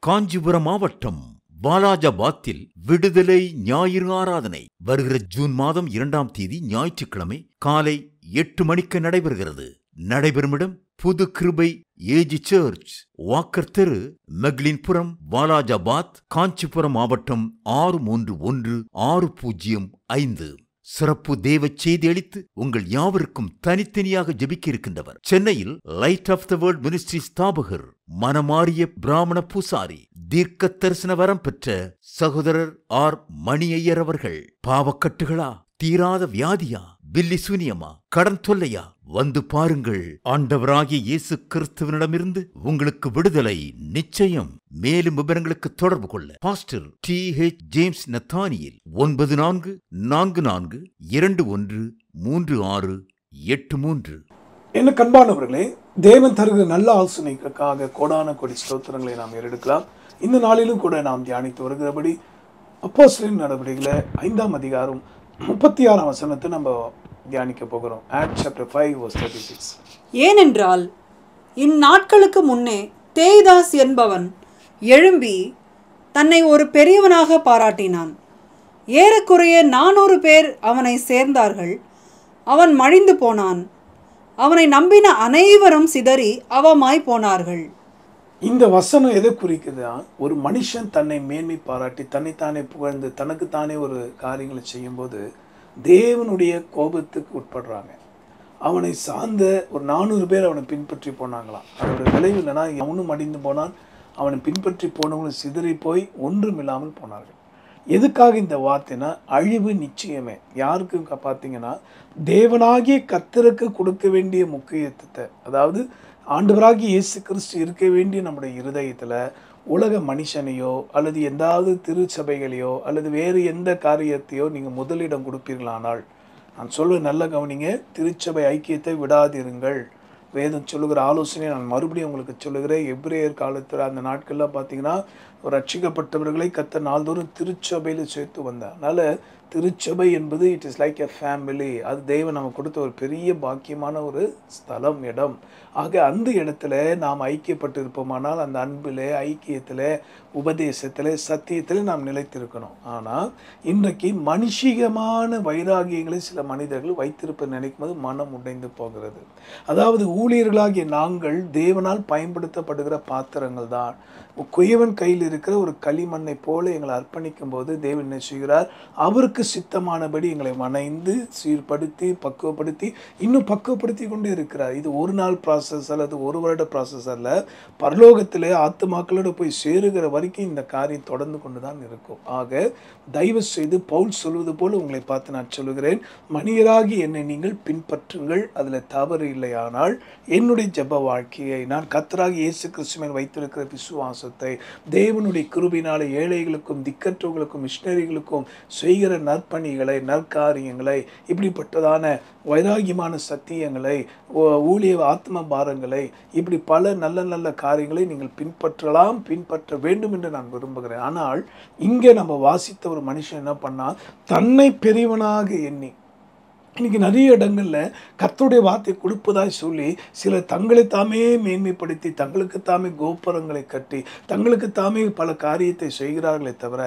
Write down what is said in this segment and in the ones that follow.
காஞ்சிபுரம் மாவட்டம் வாலாஜாபாத்தில் விடுதலை ஞாயிறு ஆராதனை வருகிற ஜூன் மாதம் 2ஆம் தேதி ஞாயிற்றுக்கிழமை காலை 8 மணிக்கு நடைபெறுகிறது. நடைபெறுமிடம் புது கிருபை ஏஜி சர்ச், வாக்கர் தெரு, மெக்லின்புரம், வாலாஜாபாத், காஞ்சிபுரம் மாவட்டம் 631605. சிறப்பு தேவ செய்தி அளித்து உங்கள் யாவருக்கும் தனித்தனியாக ஜெபிக்க இருக்கின்றவர் சென்னையில் light of the world ministry ஸ்தாபகர், மனமாறிய பிராமண பூசாரி, தீர்க்க தரிசன வரம் பெற்ற சகோதரர் ஆர் மணி ஐயர் அவர்கள். பாவக்கட்டுகளா, தீராத வியாதியா, பில்லி சூனியமா, கடன் தொல்லையா, வந்து பாருங்கள். ஆண்டவராகிய இயேசு கிறிஸ்துவனிடமிருந்து உங்களுக்கு விடுதலை நிச்சயம். மேலும் விவரங்களுக்கு தொடர்பு கொள்ள பாஸ்டர் T.H. ஜேம்ஸ் நத்தானியேல் 9444213683. என்ன கண்பானவர்களே, தேவன் தருகிற நல்ல ஆலோசனைக்காக கோடான கோடி ஸ்தோத்திரங்களை நாம் ஏறெடுக்கலாம். இந்த நாளிலும் கூட நாம் தியானித்து வருகிறபடி அப்போஸ்தலரின் நடவடிக்கைகளை 5ஆம் அதிகாரம் 36ஆம் வசனத்தை நம்ம தியானிக்க போகிறோம். Acts chapter 5 verse 36. ஏனென்றால் இந்நாட்களுக்கு முன்னே தேய்தாஸ் என்பவன் எழும்பி தன்னை ஒரு பெரியவனாக பாராட்டினான். ஏறக்குறைய 400 பேர் அவனை சேர்ந்தார்கள். அவன் மடிந்து போனான். அவனை நம்பின அனைவரும் சிதறி அவமாய் போனார்கள். இந்த வசனம் எதை குறிக்குதா? ஒரு மனுஷன் தன்னை மேன்மை பாராட்டி தன்னைத்தானே புகழ்ந்து தனக்குத்தானே ஒரு காரியங்களை செய்யும்போது தேவனுடைய கோபத்துக்கு உட்படுறாங்க. அவனை சார்ந்த ஒரு 400 பேர் அவனை பின்பற்றி போனாங்களாம். அதோட விளைவு என்னன்னா, அவனும் மடிந்து போனான், அவனை பின்பற்றி போனவங்களும் சிதறி போய் ஒன்றும் இல்லாமல் போனார்கள். எதுக்காக இந்த வார்த்தைனா, அழிவு நிச்சயமே. யாருக்கு பார்த்தீங்கன்னா, தேவனாகிய கர்த்தருக்கு கொடுக்க வேண்டிய முக்கியத்துவத்தை, அதாவது ஆண்டவராகிய இயேசு கிறிஸ்து இருக்க வேண்டிய நம்முடைய இருதயத்தில் உலக மனுஷனையோ அல்லது எந்தாவது திருச்சபைகளையோ அல்லது வேறு எந்த காரியத்தையோ நீங்கள் முதலிடம் கொடுப்பீர்களானால், நான் சொல்லுவேன் நல்ல கவனிங்க, திருச்சபை ஐக்கியத்தை விடாதிருங்கள். வேதம் சொல்லுகிற ஆலோசனையை நான் மறுபடியும் உங்களுக்கு சொல்லுகிறேன். எபிரேயர் காலத்தில் அந்த நாட்கள்லாம் பார்த்தீங்கன்னா, ரட்சிக்கப்பட்டவர்களை கர்த்தர் நாள்தோறும் திருச்சபையில் சேர்த்து வந்தார். அதனால் திருச்சபை என்பது it is like a family. அது தேவன் நமக்கு கொடுத்த ஒரு பெரிய பாக்கியமான ஒரு ஸ்தலம், இடம். ஆக அந்த இடத்துல நாம் ஐக்கியப்பட்டு இருப்போமானால் அந்த அன்பில், ஐக்கியத்தில், உபதேசத்தில், சத்தியத்தில் நாம் நிலைத்திருக்கணும். ஆனால் இன்றைக்கு மனுஷிகமான வைராகியங்களை சில மனிதர்கள் வைத்திருப்ப நினைக்கும் போது மனம் உடைந்து போகிறது. அதாவது ஊழியர்களாகிய நாங்கள் தேவனால் பயன்படுத்தப்படுகிற பாத்திரங்கள் தான். குயவன் கையில் இருக்கிற ஒரு களிமண்ணை போல எங்களை அர்ப்பணிக்கும் போது தேவன் என்ன செய்கிறார்? அவருக்கு சித்தமானபடி எங்களை வணைந்து சீர்படுத்தி பக்குவப்படுத்தி இன்னும் பக்குவப்படுத்தி கொண்டே இருக்கிறார். இது ஒரு நாள் ப்ராசஸ் அல்லது ஒரு வருட ப்ராசஸ் அல்ல. பரலோகத்தில் ஆத்துமாக்களோடு போய் சேருகிற வரைக்கும் இந்த காரியம் தொடர்ந்து கொண்டு தான் இருக்கும். ஆக தயவு செய்து பவுல் சொல்வது போல உங்களை பார்த்து நான் சொல்லுகிறேன், மனிதராகி என்னை நீங்கள் பின்பற்றுங்கள். அதில் தவறு இல்லையானால் என்னுடைய ஜெப வாழ்க்கையை நான் கர்த்தராகிய இயேசு கிறிஸ்துவின் வைத்திருக்கிற விசுவாசத்தை, தேவனுடைய கிருபையினாலே ஏழைகளுக்கும் திக்கற்றவர்களுக்கும் மிஷனரிகளுக்கும் செய்கிற நற்பணிகளை, நற்காரியங்களை, இப்படிப்பட்டதான வைராகியமான சத்தியங்களை, ஊழிய ஆத்ம பாரங்களை, இப்படி பல நல்ல நல்ல காரியங்களை நீங்கள் பின்பற்றலாம், பின்பற்ற வேண்டும் என்று நான் விரும்புகிறேன். ஆனால் இங்கே நம்ம வாசித்த ஒரு மனுஷன் என்ன பண்ணா, தன்னை பெரியவனாக எண்ணி, இன்னைக்கு நிறைய இடங்களில் கர்த்தருடைய வார்த்தை கொடுப்பதாய் சொல்லி சில தங்களை தாமே மேன்மைப்படுத்தி தங்களுக்கு தாமே கோபுரங்களை கட்டி தங்களுக்கு தாமே பல காரியத்தை செய்கிறார்களே தவிர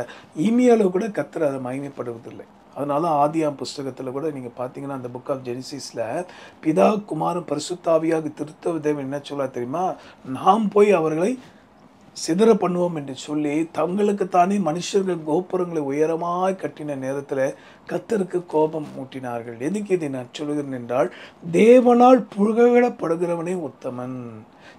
இனியாலும் கூட கர்த்தர் அதை மகிமைப்படுவதில்லை. அதனால ஆதியாம் புஸ்தகத்தில் கூட நீங்கள் பார்த்தீங்கன்னா, அந்த புக் ஆஃப் ஜெனிசிஸில் பிதா குமாரன் பரிசுத்தாவியாக திருத்தவ தேவன் என்ன சொல்ல தெரியுமா? நாம் போய் அவர்களை சிதற பண்ணுவோம் என்று சொல்லி தங்களுக்குத்தானே மனுஷர்கள் கோபுரங்களை உயரமாய் கட்டின நேரத்தில் கர்த்தருக்கு கோபம் மூட்டினார்கள். எதுக்கு இதை நான் சொல்கிறேன் என்றால், தேவனால் புகழப்படுகிறவனே உத்தமன்,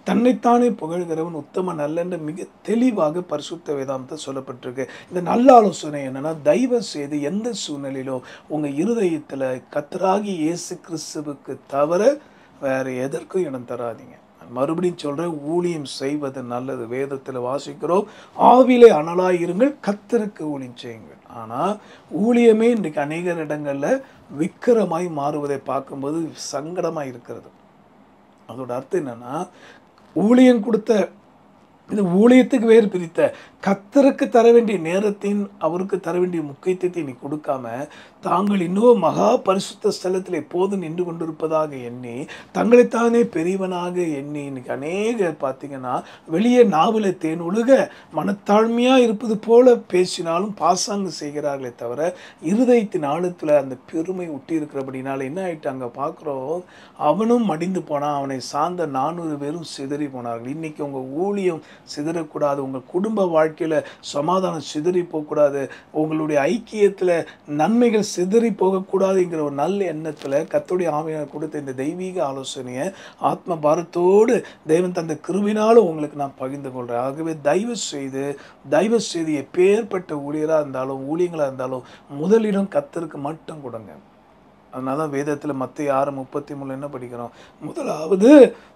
தன்னைத்தானே புகழ்கிறவன் உத்தமன் அல்ல என்று மிக தெளிவாக பரிசுத்த வேதாந்தத்தில் சொல்லப்பட்டிருக்கு. இந்த நல்ல ஆலோசனை என்னன்னா, தயவு செய்து எந்த சூழ்நிலையிலும் உங்கள் இருதயத்தில் கர்த்தராகிய இயேசு கிறிஸ்துவுக்கு தவிர வேறு எதற்கும் இடம் தராதீங்க. மறுபடியும் சொல்கிறேன், ஊழியம் செய்வது நல்லது. வேதத்தில் வாசிக்கிறோம், ஆவிலே அனலாய் இருங்கள், கர்த்தருக்கு ஊழியம் செய்யுங்கள். ஆனால் ஊழியமே இன்றைக்கு அநேக இடங்களில் விக்கிரமாய் மாறுவதை பார்க்கும்போது சங்கடமாக இருக்கிறது. அதோட அர்த்தம் என்னன்னா, ஊழியம் கொடுத்த, இது ஊழியத்துக்கு வேறு பிரித்த கர்த்தருக்கு தர வேண்டிய நேரத்தின் அவருக்கு தர வேண்டிய முக்கியத்துவத்தை நீ கொடுக்காம தாங்கள் இன்னும் மகா பரிசுத்த ஸ்தலத்தில் எப்போதும் நின்று கொண்டிருப்பதாக எண்ணி தங்களைத்தானே பெரியவனாக எண்ணி இன்னைக்கு அநேக பார்த்தீங்கன்னா வெளியே நாவல தேன் ஒழுக மனத்தாழ்மையாக இருப்பது போல பேசினாலும் பாசாங்கு செய்கிறார்களே தவிர இருதயத்தின் ஆழத்தில் அந்த பெருமை ஒட்டி இருக்கிறபடினால என்ன ஆயிட்டு அங்கே பார்க்குறோம், அவனும் மடிந்து போனான், அவனை சார்ந்த 400 பேரும் சிதறி போனார்கள். இன்னைக்கு உங்கள் ஊழியம் சிதறக்கூடாது, உங்கள் குடும்ப வாழ்க்கையில் சமாதானம் சிதறி போகக்கூடாது, உங்களுடைய ஐக்கியத்தில் நன்மைகள் சிதறி போகக்கூடாதுங்கிற ஒரு நல்ல எண்ணத்தில் கர்த்தருடைய ஆவியானவர் கொடுத்த இந்த தெய்வீக ஆலோசனையை ஆத்ம பாரத்தோடு தேவன் தந்த கிருபையினாலும் உங்களுக்கு நான் பகிர்ந்து கொள்கிறேன். ஆகவே தயவு செய்து எப்பேற்பட்ட ஊழியராக இருந்தாலும் ஊழியங்களாக இருந்தாலும் முதலிடம் கர்த்தருக்கு மட்டும் கொடுங்க. அதனால தான் வேதத்தில் மத்தேயு 6:33 என்ன படிக்கிறோம், முதலாவது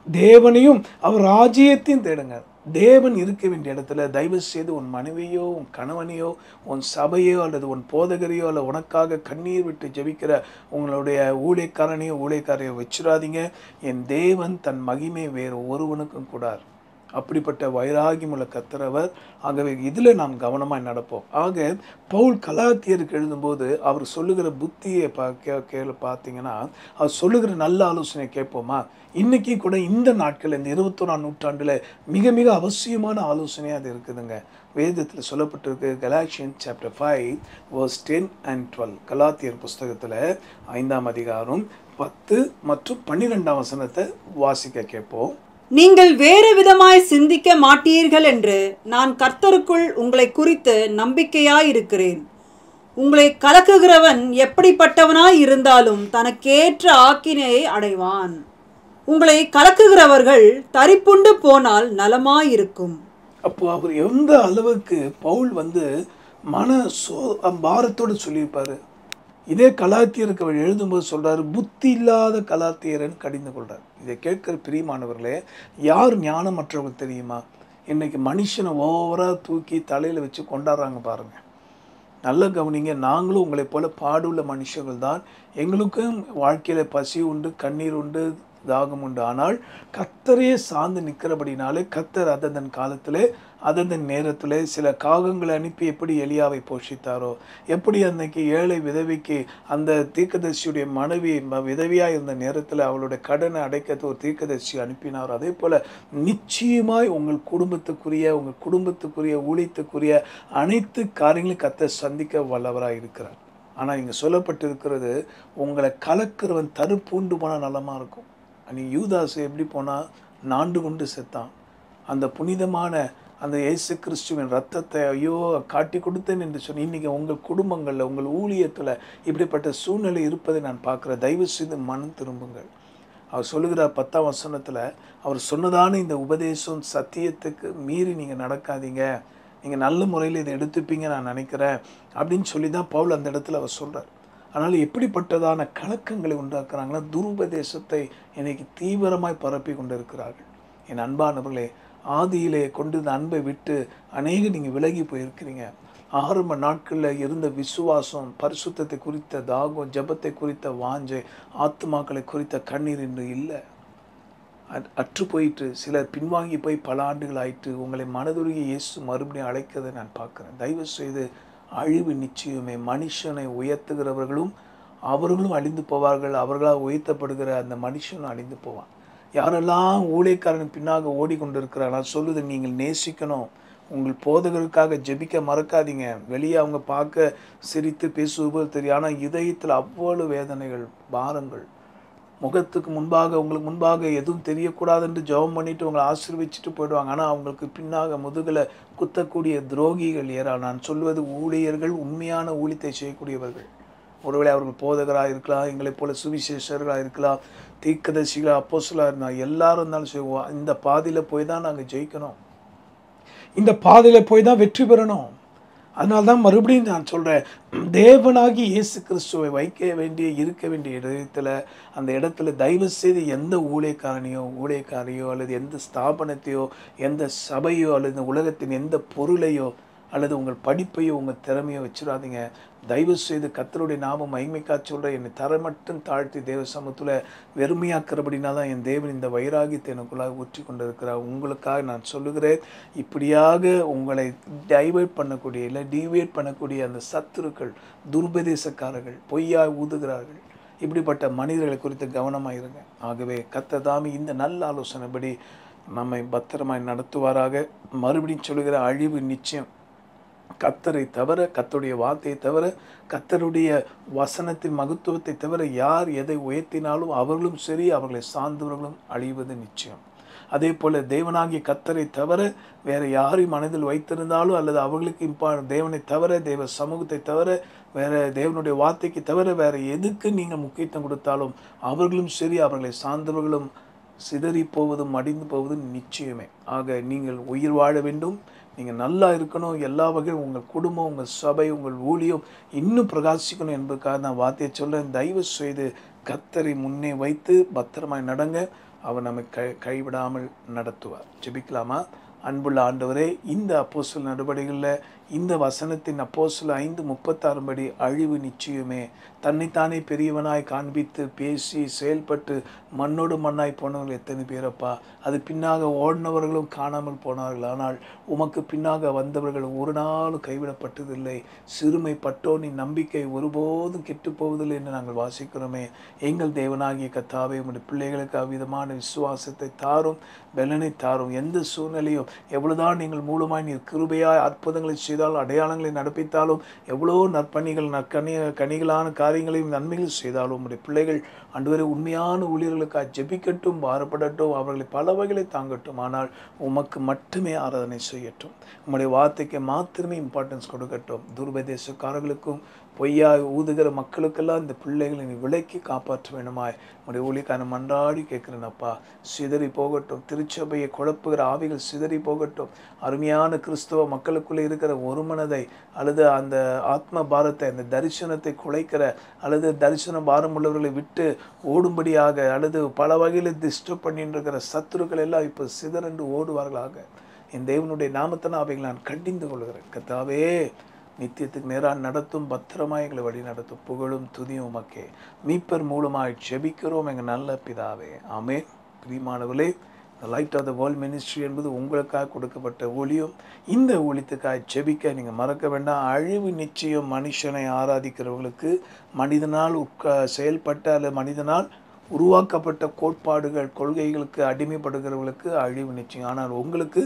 தேவனையும் அவர் ராஜ்யத்தையும் தேடுங்க. தேவன் இருக்க வேண்டிய இடத்துல தயவு செய்து உன் மனைவியோ உன் கணவனையோ உன் சபையோ அல்லது உன் போதகரையோ அல்ல உனக்காக கண்ணீர் விட்டு ஜெபிக்கிற உங்களுடைய ஊழியக்காரையோ வச்சிடாதீங்க. என் தேவன் தன் மகிமை வேறு ஒருவனுக்கும் கூடார். அப்படிப்பட்ட வைராகியமுள்ள கர்த்தரவர். ஆகவே இதில் நாம் கவனமாக நடப்போம். ஆக பவுல் கலாத்தியருக்கு எழுதும்போது அவர் சொல்லுகிற புத்தியை பார்த்தீங்கன்னா அவர் சொல்லுகிற நல்ல ஆலோசனை கேட்போமா? இன்றைக்கி கூட இந்த நாட்கள் இந்த 21ஆம் நூற்றாண்டில் மிக மிக அவசியமான ஆலோசனையாக அது இருக்குதுங்க. வேதத்தில் சொல்லப்பட்டிருக்கு கலாத்தியன்ஸ் சாப்டர் 5:10 and 12. கலாத்தியர் புஸ்தகத்தில் 5ஆம் அதிகாரம் 10 மற்றும் 12ஆம் வசனத்தை வாசிக்க கேட்போம். நீங்கள் வேறு விதமாய் சிந்திக்க மாட்டீர்கள் என்று நான் கர்த்தருக்குள் உங்களை குறித்து நம்பிக்கையாயிருக்கிறேன். உங்களை கலக்குகிறவன் எப்படிப்பட்டவனாய் இருந்தாலும் தனக்கேற்ற ஆக்கினையை அடைவான். உங்களை கலக்குகிறவர்கள் தரிப்புண்டு போனால் நலமாயிருக்கும். அப்போ அவர் எந்த அளவுக்கு பவுல் பாரத்தோடு சொல்லியிருப்பாரு. இதே கலாத்தியருக்கு அவர் எழுதும்போது சொல்றாரு, புத்தி இல்லாத கலாத்தியரன் கடிந்து கொள்றார். இதை கேட்கிற பிரியமானவர்களே, யார் ஞானமற்றவர்கள் தெரியுமா? இன்னைக்கு மனுஷனை ஓவராக தூக்கி தலையில் வச்சு கொண்டாடுறாங்க பாருங்க. நல்ல கவனிங்க, நாங்களும் உங்களை போல பாடுள்ள மனுஷர்கள் தான். எங்களுக்கும் வாழ்க்கையில் பசி உண்டு, கண்ணீர் உண்டு, தாகம் உண்டு. ஆனால் கர்த்தரையே சார்ந்து நிற்கிறபடினாலே கர்த்தர் அதன் காலத்தில் அதன் நேரத்தில் சில காகங்களை அனுப்பி எப்படி எலியாவை போஷித்தாரோ, எப்படி அன்னைக்கு ஏழை விதவிக்கு அந்த தீர்க்கதரிசியுடைய மனைவி விதவியாக இருந்த நேரத்தில் அவளுடைய கடனை அடைக்க ஒரு தீர்க்கதரிசி அனுப்பினாரோ, அதே போல் நிச்சயமாய் உங்கள் குடும்பத்துக்குரிய ஊழியத்துக்குரிய அனைத்து காரியங்களையும் கர்த்தர் சந்திக்க வல்லவராக இருக்கிறார். ஆனால் இங்கே சொல்லப்பட்டிருக்கிறது, உங்களை கலக்கிறவன் தருப்பூண்டு போனால் நலமாக இருக்கும். நீ யூதாசு எப்படி போனால் நாண்டு கொண்டு செத்தான். அந்த புனிதமான அந்த இயேசு கிறிஸ்துவின் ரத்தத்தை ஐயோ காட்டி கொடுத்தேன் என்று சொன்னி இன்றைக்கி உங்கள் குடும்பங்களில் உங்கள் ஊழியத்தில் இப்படிப்பட்ட சூழ்நிலை இருப்பதை நான் பார்க்குறேன். தயவு செய்து மனம் திரும்புங்கள். அவர் சொல்லுகிறார் 10ஆம் வசனத்தில், அவர் சொன்னதான இந்த உபதேசம் சத்தியத்துக்கு மீறி நீங்கள் நடக்காதீங்க, நீங்கள் நல்ல முறையில் இதை எடுத்துப்பீங்க நான் நினைக்கிறேன் அப்படின்னு சொல்லி தான் பவுல் அந்த இடத்துல அவர் சொல்கிறார். அதனால் எப்படிப்பட்டதான கலக்கங்களை உண்டாக்குறாங்கன்னா, துருபதேசத்தை இன்னைக்கு தீவிரமாய் பரப்பி கொண்டு இருக்கிறார்கள். என் அன்பானவர்களே, ஆதியிலே கொண்டு இந்த அன்பை விட்டு நீங்கள் விலகி போயிருக்கிறீங்க. ஆரம்ப நாட்களில் இருந்த விசுவாசம், பரிசுத்தத்தை குறித்த தாகம், ஜபத்தை குறித்த வாஞ்சை, ஆத்துமாக்களை குறித்த கண்ணீர் என்று இல்லை, அற்று போயிட்டு சிலர் பின்வாங்கி போய் பல ஆண்டுகள் ஆயிட்டு உங்களை மனதுருகி இயேசு மறுபடியும் அழைக்கிறதை நான் பார்க்குறேன். தயவு செய்து அழிவு நிச்சயமே. மனுஷனை உயர்த்துகிறவர்களும் அவர்களும் அழிந்து போவார்கள், அவர்களால் உயர்த்தப்படுகிற அந்த மனுஷனும் அழிந்து போவான். யாரெல்லாம் ஊழியக்காரன் பின்னாக ஓடிக்கொண்டிருக்கிறார், நான் சொல்லுது, நீங்கள் நேசிக்கணும். உங்கள் போதகருக்காக ஜெபிக்க மறக்காதீங்க. வெளியே அவங்க பார்க்க சிரித்து பேசுவது தெரியும், ஆனால் இதயத்தில் அவ்வளவு வேதனைகள், பாரங்கள். முகத்துக்கு முன்பாக உங்களுக்கு முன்பாக எதுவும் தெரியக்கூடாது என்று ஜெபம் பண்ணிட்டு உங்களை ஆசீர்வதிச்சுட்டு போயிடுவாங்க. ஆனால் அவங்களுக்கு பின்னாக முதுகில் குத்தக்கூடிய துரோகிகள் ஏறா. நான் சொல்வது ஊழியர்கள், உண்மையான ஊழியத்தை செய்யக்கூடியவர்கள். ஒருவேளை அவர்கள் போதகராக இருக்கலாம், எங்களைப் போல சுவிசேஷர்களாக இருக்கலாம், தீர்க்கதரிசிகளாக, அப்போஸ்தலராக இருந்தால் எல்லாரும் இருந்தாலும் செய்வோம். இந்த பாதையில் போய் தான் நாங்கள் ஜெயிக்கணும், இந்த பாதையில் போய் தான் வெற்றி பெறணும். அதனால தான் மறுபடியும் நான் சொல்கிறேன், தேவனாகி இயேசு கிறிஸ்துவை இருக்க வேண்டிய இடத்துல அந்த இடத்துல தயவு செய்து எந்த ஊழியக்காரையோ அல்லது எந்த ஸ்தாபனத்தையோ எந்த சபையோ அல்லது உலகத்தின் எந்த பொருளையோ அல்லது உங்கள் படிப்பையோ உங்கள் திறமையோ வச்சிடாதீங்க. தயவு செய்து கர்த்தருடைய நாமம் மகிமைக்கா சொல்கிறேன். என்னை தர மட்டும் தாழ்த்தி தேவ சமூகத்தில் வெறுமையாக்கிறபடினா தான் என் தேவன் இந்த வைராகியத்தை எனக்குள்ளாக ஊற்றி கொண்டு இருக்கிறார். உங்களுக்காக நான் சொல்லுகிறேன், இப்படியாக உங்களை டைவர்ட் பண்ணக்கூடிய இல்லை டிவேட் பண்ணக்கூடிய அந்த சத்துருக்கள், துர்பதேசக்காரர்கள், பொய்யாய் ஊதுகிறார்கள், இப்படிப்பட்ட மனிதர்களை குறித்து கவனமாக இருங்க. ஆகவே கர்த்தர் தாமே இந்த நல்ல ஆலோசனைப்படி நம்மை பத்திரமாய் நடத்துவாராக. மறுபடியும் சொல்லுகிற, அழிவு நிச்சயம். கர்த்தரை தவிர, கர்த்தருடைய வார்த்தையை தவிர, கர்த்தருடைய வசனத்தின் மகத்துவத்தை தவிர யார் எதை உயர்த்தினாலும் அவர்களும் சரி, அவர்களை சார்ந்தவர்களும் அழிவது நிச்சயம். அதே போல் தேவனாகிய கர்த்தரை தவிர வேறு யாரையும் மனதில் வைத்திருந்தாலும் அல்லது அவர்களுக்கு தேவனை தவிர, தேவ சமூகத்தை தவிர, வேறு தேவனுடைய வார்த்தைக்கு தவிர வேறு எதுக்கு நீங்கள் முக்கியத்துவம் கொடுத்தாலும் அவர்களும் சரி, அவர்களை சார்ந்தவர்களும் சிதறி போவதும் அடிந்து போவதும் நிச்சயமே. ஆக நீங்கள் உயிர் வாழ வேண்டும், நீங்கள் நல்லா இருக்கணும், எல்லா வகையும் உங்கள் குடும்பம், உங்கள் சபை, உங்கள் ஊழியம் இன்னும் பிரகாசிக்கணும் என்பதற்காக நான் வார்த்தையை சொல்ல, தயவு செய்து கர்த்தரை முன்னே வைத்து பத்திரமாய் நடங்க. அவர் நம்மை கைவிடாமல் நடத்துவார். ஜெபிக்கலாமா? அன்புள்ள ஆண்டவரே, இந்த அப்போஸ்தலர் நடவடிக்கைகளில் இந்த வசனத்தின் அப்போஸ்தலர் 5:36 படி அழிவு நிச்சயமே. தன்னைத்தானே பெரியவனாய் காண்பித்து பேசி செயல்பட்டு மண்ணோடு மண்ணாய் போனவர்கள் எத்தனை பேரப்பா. அது பின்னாக ஓடினவர்களும் காணாமல் போனார்கள். ஆனால் உமக்கு பின்னாக வந்தவர்கள் ஒரு நாளும் கைவிடப்பட்டதில்லை. சிறுமைப்பட்டோனின் நம்பிக்கை ஒருபோதும் கெட்டு போவதில்லை என்று நாங்கள் வாசிக்கிறோமே. எங்கள் தேவனாகிய கர்த்தாவே, உம்முடைய பிள்ளைகளுக்கு அவ்விதமான விசுவாசத்தை தாரும், பலனை தாரும். எந்த சூழ்நிலையும் எவ்வளவுதான் நீங்கள் மூலமாய் நீர் கிருபையாய் அற்புதங்களை செய்தாலும், அடையாளங்களை நடப்பித்தாலும், எவ்வளோ நற்பணிகள் கனிகளான காரியங்களையும் நன்மைகள் செய்தாலும், உம்முடைய பிள்ளைகள் ஆண்டவரே உண்மையான ஊழியர்களுக்காக ஜெபிக்கட்டும், பாரப்படட்டும், அவர்களை பல வகைகளை தாங்கட்டும். ஆனால் உமக்கு மட்டுமே ஆராதனை செய்யட்டும். உம்முடைய வார்த்தைக்கு மாத்திரமே இம்பார்ட்டன்ஸ் கொடுக்கட்டும். துர்பதேசக்காரர்களுக்கும் பொய்யாய் ஊதுகிற மக்களுக்கெல்லாம் இந்த பிள்ளைகளை நீ விலக்கி காப்பாற்ற வேண்டுமாய் உடைய ஊழியக்கான மன்றாடி கேட்கிறேனப்பா. சிதறி போகட்டும், திருச்சபையை குழப்புகிற ஆவிகள் சிதறி போகட்டும். அருமையான கிறிஸ்தவ மக்களுக்குள்ளே இருக்கிற ஒரு மனதை அல்லது அந்த ஆத்ம பாரத்தை, அந்த தரிசனத்தை குலைக்கிற அல்லது தரிசன பாரம் உள்ளவர்களை விட்டு ஓடும்படியாக அல்லது பல வகையில் டிஸ்டர்ப் பண்ணிட்டு இருக்கிற சத்துருக்கள் எல்லாம் இப்போ சிதறண்டு ஓடுவார்களாக. என் தேவனுடைய நாமத்தினால் அவைகளை நான் கண்டிந்து கொள்கிறேன். கர்த்தாவே, நித்தியத்துக்கு நேராக நடத்தும், பத்திரமாய் எங்களை வழி நடத்தும். புகழும் துதியும் உமக்கே. மீட்பர் மூலமாய் ஜெபிக்கிறோம் எங்கள் நல்ல பிதாவே, ஆமென். பிரியமானவர்களே, light of the world ministry என்பது உங்களுக்காக கொடுக்கப்பட்ட ஊழியம். இந்த ஊழியத்துக்காக ஜெபிக்க நீங்கள் மறக்க வேண்டாம். அழிவு நிச்சயம். மனுஷனை ஆராதிக்கிறவர்களுக்கு, மனிதனால் செயல்பட்ட அல்லது மனிதனால் உருவாக்கப்பட்ட கோட்பாடுகள், கொள்கைகளுக்கு அடிமைப்படுகிறவர்களுக்கு அழிவு நிச்சயம். ஆனால் உங்களுக்கு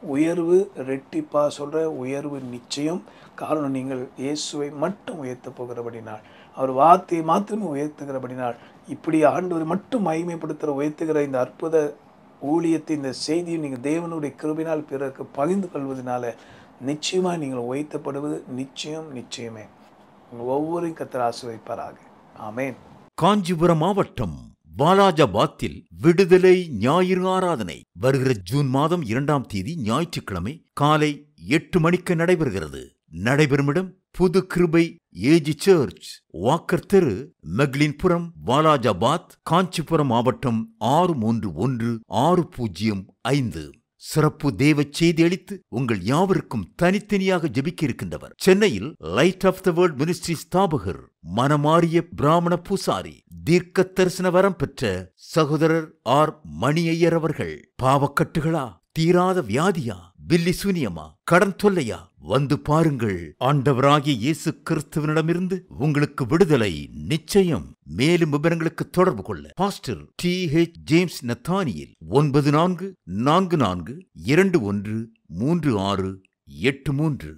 உயர்வு ரெட்டிப்பா சொல்கிற உயர்வு நிச்சயம். காரணம், நீங்கள் இயேசுவை மட்டும் உயர்த்த போகிறபடினால், அவர் வார்த்தையை மாத்திரமே உயர்த்துகிறபடினால், இப்படி ஆண்டவரை மட்டும் மகிமைப்படுத்துகிற உயர்த்துகிற இந்த அற்புத ஊழியத்தை, இந்த செய்தியை நீங்கள் தேவனுடைய கிருபையினால் பிறருக்கு பகிர்ந்து கொள்வதனால நிச்சயமாக நீங்கள் உயர்த்தப்படுவது நிச்சயமே. ஒவ்வொரு கர்த்தர் ஆசீர்வதிப்பாராக. ஆமென். காஞ்சிபுரம் மாவட்டம் வாலாஜாபாத்தில் விடுதலை ஞாயிறு ஆராதனை வருகிற ஜூன் மாதம் 2ஆம் தேதி ஞாயிற்றுக்கிழமை காலை 8 மணிக்கு நடைபெறுகிறது. நடைபெறுமிடம் புது கிருபை ஏஜி சர்ச், வாக்கர் தெரு, மெக்லின்புரம், வாலாஜாபாத், காஞ்சிபுரம் மாவட்டம் 631605. சிறப்பு தேவ செய்தி அளித்து உங்கள் யாவருக்கும் தனித்தனியாக ஜெபிக்க இருக்கின்றவர் சென்னையில் light of the world ministry ஸ்தாபகர், மனமாறிய பிராமண பூசாரி, தீர்க்க தரிசன வரம் பெற்ற சகோதரர் ஆர் மணி ஐயர் அவர்கள். பாவக்கட்டுகளா, தீராத வியாதியா, பில்லி சூனியமா, கடன் தொல்லையா, வந்து பாருங்கள். ஆண்டவராகிய இயேசு கிறிஸ்துவனிடமிருந்து உங்களுக்கு விடுதலை நிச்சயம். மேலும் விவரங்களுக்கு தொடர்பு கொள்ள பாஸ்டர் T.H. ஜேம்ஸ் நத்தானியேல் 9444213683.